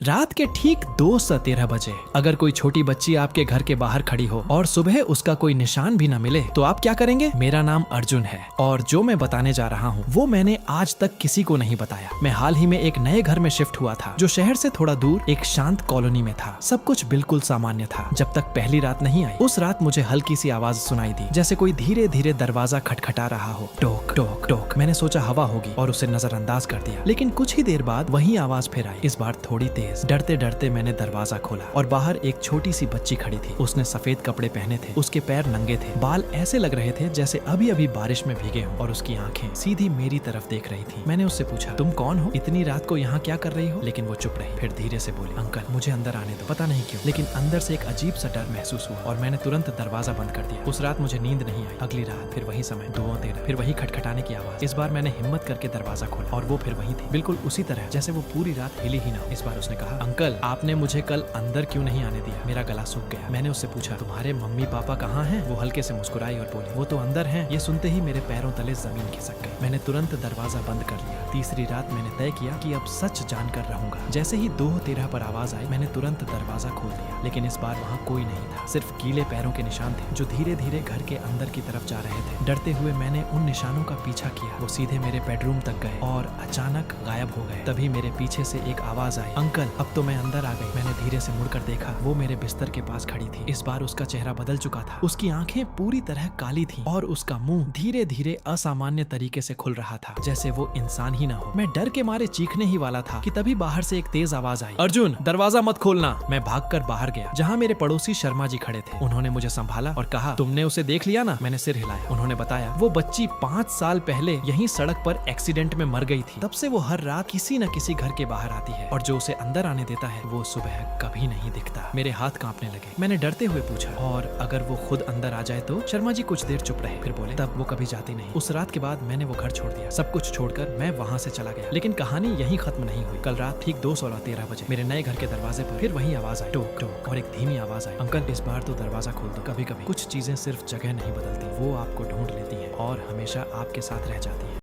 रात के ठीक 2:13 बजे अगर कोई छोटी बच्ची आपके घर के बाहर खड़ी हो और सुबह उसका कोई निशान भी न मिले तो आप क्या करेंगे? मेरा नाम अर्जुन है और जो मैं बताने जा रहा हूँ वो मैंने आज तक किसी को नहीं बताया। मैं हाल ही में एक नए घर में शिफ्ट हुआ था जो शहर से थोड़ा दूर एक शांत कॉलोनी में था। सब कुछ बिल्कुल सामान्य था जब तक पहली रात नहीं आई। उस रात मुझे हल्की सी आवाज सुनाई दी, जैसे कोई धीरे धीरे दरवाजा खटखटा रहा हो। टोक टोक टोक। मैंने सोचा हवा होगी और उसे नजरअंदाज कर दिया, लेकिन कुछ ही देर बाद वही आवाज फिर आई, इस बार थोड़ी तेज। डरते डरते मैंने दरवाजा खोला और बाहर एक छोटी सी बच्ची खड़ी थी। उसने सफेद कपड़े पहने थे, उसके पैर नंगे थे, बाल ऐसे लग रहे थे जैसे अभी अभी बारिश में भीगे हों और उसकी आंखें सीधी मेरी तरफ देख रही थी। मैंने उससे पूछा, तुम कौन हो? इतनी रात को यहाँ क्या कर रही हो? लेकिन वो चुप रही। फिर धीरे से बोली, अंकल मुझे अंदर आने दो। पता नहीं क्यों लेकिन अंदर से एक अजीब सा डर महसूस हुआ और मैंने तुरंत दरवाजा बंद कर दिया। उस रात मुझे नींद नहीं आई। अगली रात फिर वही समय 2:13, फिर वही खटखटाने की आवाज। इस बार मैंने हिम्मत करके दरवाजा खोला और वो फिर वही थी, बिल्कुल उसी तरह जैसे वो पूरी रात हिली ही ना। इस बार उसने कहा, अंकल आपने मुझे कल अंदर क्यों नहीं आने दिया? मेरा गला सूख गया। मैंने उससे पूछा, तुम्हारे मम्मी पापा कहाँ हैं? वो हल्के से मुस्कुराई और बोली, वो तो अंदर हैं। ये सुनते ही मेरे पैरों तले जमीन खिसक गई। मैंने तुरंत दरवाजा बंद कर लिया। तीसरी रात मैंने तय किया कि अब सच जानकर रहूंगा। जैसे ही 2:13 पर आवाज आई मैंने तुरंत दरवाजा खोल दिया, लेकिन इस बार वहाँ कोई नहीं था। सिर्फ गीले पैरों के निशान थे जो धीरे धीरे घर के अंदर की तरफ जा रहे थे। डरते हुए मैंने उन निशानों का पीछा किया। वो सीधे मेरे बेडरूम तक गए और अचानक गायब हो गए। तभी मेरे पीछे से एक आवाज आई, अंकल अब तो मैं अंदर आ गई। मैंने धीरे से मुड़कर देखा, वो मेरे बिस्तर के पास खड़ी थी। इस बार उसका चेहरा बदल चुका था। उसकी आंखें पूरी तरह काली थीं और उसका मुंह धीरे धीरे असामान्य तरीके से खुल रहा था, जैसे वो इंसान ही ना हो। मैं डर के मारे चीखने ही वाला था कि तभी बाहर से एक तेज आवाज आई, अर्जुन दरवाजा मत खोलना। मैं भागकर बाहर गया जहाँ मेरे पड़ोसी शर्मा जी खड़े थे। उन्होंने मुझे संभाला और कहा, तुमने उसे देख लिया ना? मैंने सिर हिलाया। उन्होंने बताया, वो बच्ची 5 साल पहले यहीं सड़क पर एक्सीडेंट में मर गई थी। तब से वो हर रात किसी न किसी घर के बाहर आती है और जो उसे अंदर आने देता है वो सुबह कभी नहीं दिखता। मेरे हाथ कांपने लगे। मैंने डरते हुए पूछा, और अगर वो खुद अंदर आ जाए तो? शर्मा जी कुछ देर चुप रहे, फिर बोले, तब वो कभी जाती नहीं। उस रात के बाद मैंने वो घर छोड़ दिया। सब कुछ छोड़कर मैं वहाँ से चला गया। लेकिन कहानी यहीं खत्म नहीं हुई। कल रात ठीक 2:13 बजे मेरे नए घर के दरवाजे पर फिर वही आवाज आई, टोक टोक, और एक धीमी आवाज आई, अंकल इस बार तो दरवाजा खोल दो। कभी कभी कुछ चीजें सिर्फ जगह नहीं बदलती, वो आपको ढूंढ लेती हैं और हमेशा आपके साथ रह जाती हैं।